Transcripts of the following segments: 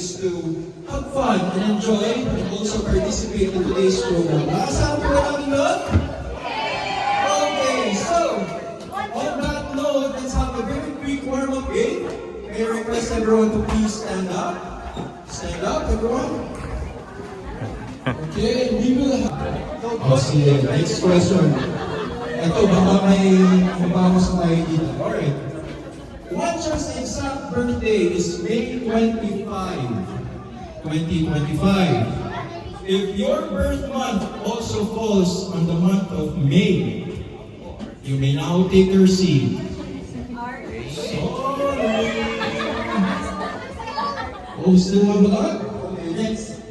is to have fun and enjoy and also participate in today's program. Nakasama po namin nun? Okay, so, on that note, let's have a very quick warm-up game. May I request everyone to please stand up? Stand up, everyone. Okay, we will have... sige, next question. Ito, baka may mabamos na tayo dito. Alright. Watcher's exact birthday is May 25, 2025. If your birth month also falls on the month of May, you may now take your seat. Sorry. Oh, still have a lot? Okay, next.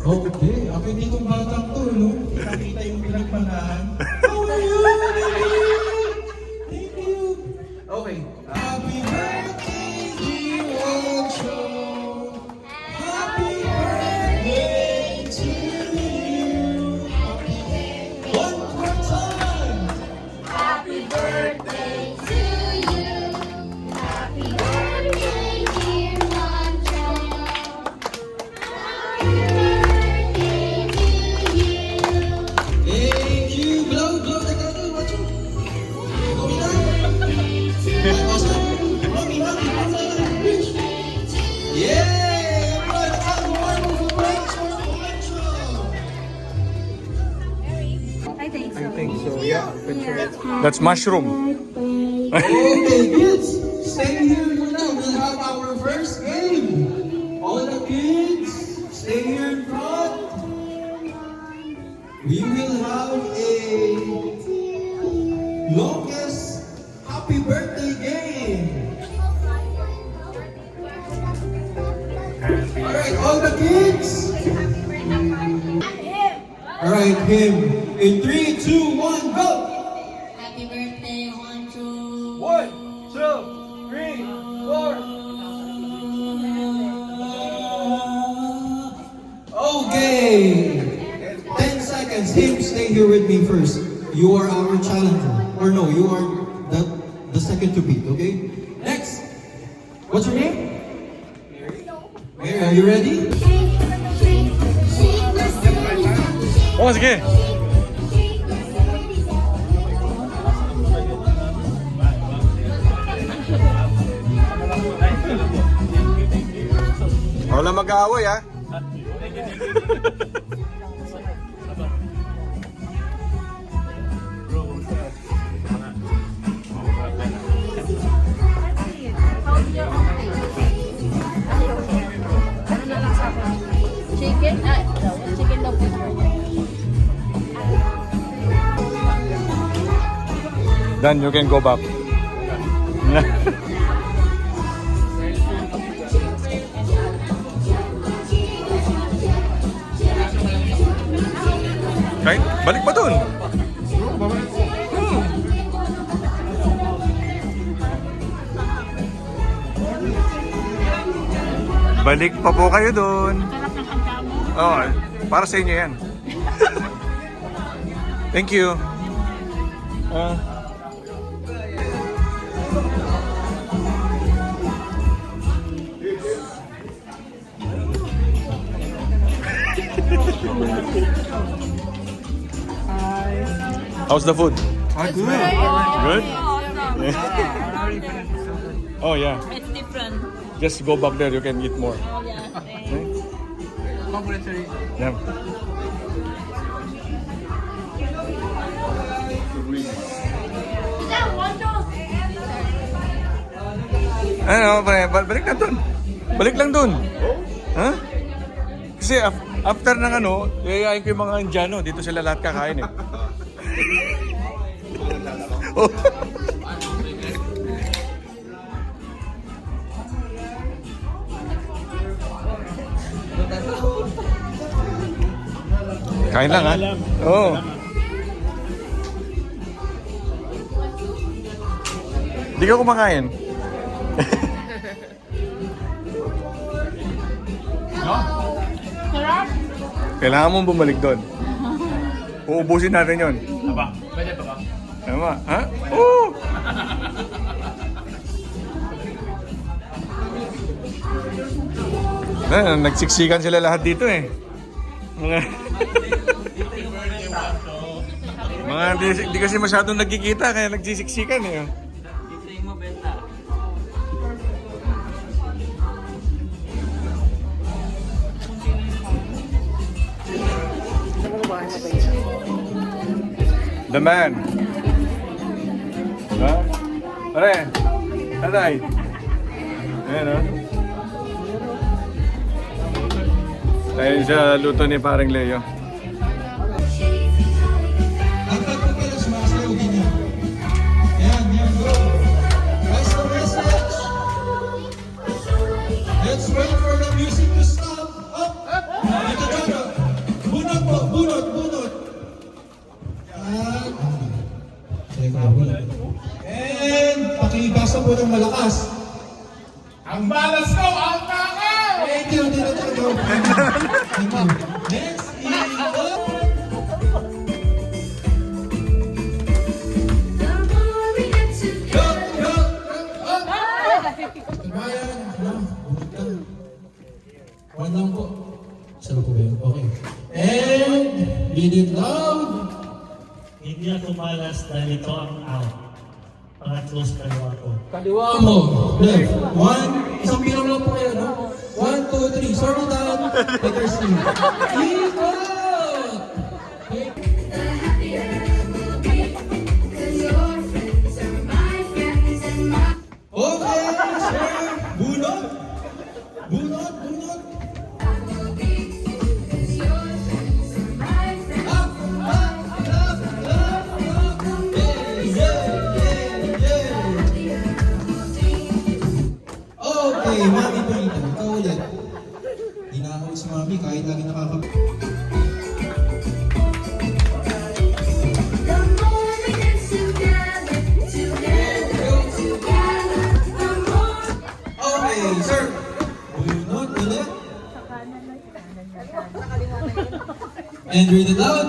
Okay, okay ditong batang to, no? Nakita yung pinagmanahan. How are you? Thank you. Okay. Happy birthday, dear Ocho. Happy birthday to you. One more time. Happy birthday to you. Happy birthday, dear Mancho. Happy birthday to you. Thank you. Blow, blow the candle, Ocho. Go me down. Yeah! Everyone, have a wonderful I think so. I think so, yeah. That's mushroom. Okay, kids, stay here for now. We'll have our first game. All the kids, stay here in front. We will have a longest happy birthday game. Alright, all the kids. Alright, him. In 3, 2, 1, go! Happy birthday, Mancho. 1, 2, 3, 4. Okay. 10 seconds. Him, stay here with me first. You are our challenger. Or no, you are the second to beat, okay? Next. What's your name? Mary, are you ready? Oh, sige. Wala mag-aaway, ha? Chicken? Chicken daw po. Then you can go back. Right? Balik pa dun. Balik pa po kayo dun. Oh, para sa inyo yan. Thank you. How's the food? Good. Good? Oh yeah. It's different. Just go back there, you can eat more. Oh, yeah. Thanks. Okay? Yeah. Ano, balik lang dun. Balik lang dun. Ha? Kasi after ng ano, yayain ko yung mga Indiano, dito sila lahat kakain eh. Oh. Kain lang ha? Oo. Hindi ka kumakain. Sarap. Kailangan mong bumalik doon. Uubusin natin yon. Aba, pwede pa ba? Tama, ha? Oo! Nagsiksikan sila lahat dito eh. Mga, mga di kasi masyadong nagkikita kaya nagsisiksikan eh. The man. Ha? Pare, tatay. Ayan o. Ayun sa luto ni parang Leo. Ang pagpapilas, master, hindi niya. Yan, yan, go. What's the message? Let's wait for the music to stop. Up, up. Dito, dito. Bunot po, bunot, bunot. Yan. Teka, bunot. And, pakibasa po ng malakas. Ang balas ko, ang kakao! Thank you, dito, dito. Thank you. Next is... Go, go, go, up! Bayan, one lang po. Sarap po ba yun? Okay. And, lead it loud. Hindi ako malas dahil ito ang out. Pangatlos kaliwa ko. Kaliwa mo. Left. One. Isang bilang lang po kayo, no? 1, 2, 3. Sorry down. Letter C. Ikot! Okay. Okay, sir. Bunot. Bunot, bunot. Up, up, up, up, up. Yeah, yeah, yeah, yeah. Okay, Mami Bonita, ikaw ulit. Di na ako si Mami kahit lagi nakakap... Okay, sir. Bunot ulit. And read it out.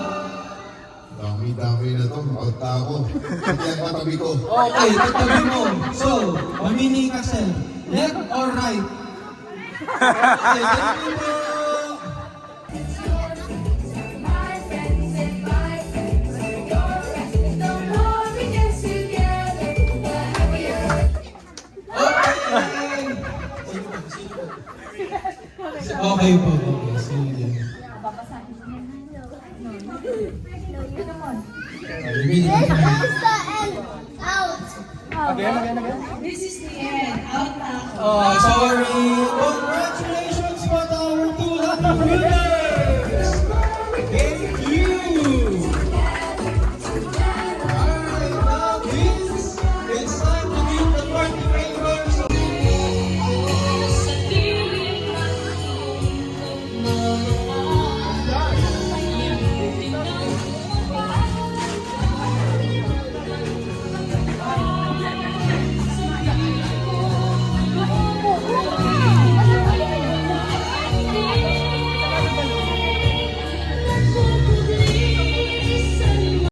Dami-dami na to, magta ako. Hindi ang matabi ko. Okay, tatabi mo. So, mamili ka, sir. Left or right? Okay, tatabi mo. Okay po. Okay, sige. Read it out. This is the end. Out na ako. Oh, sorry.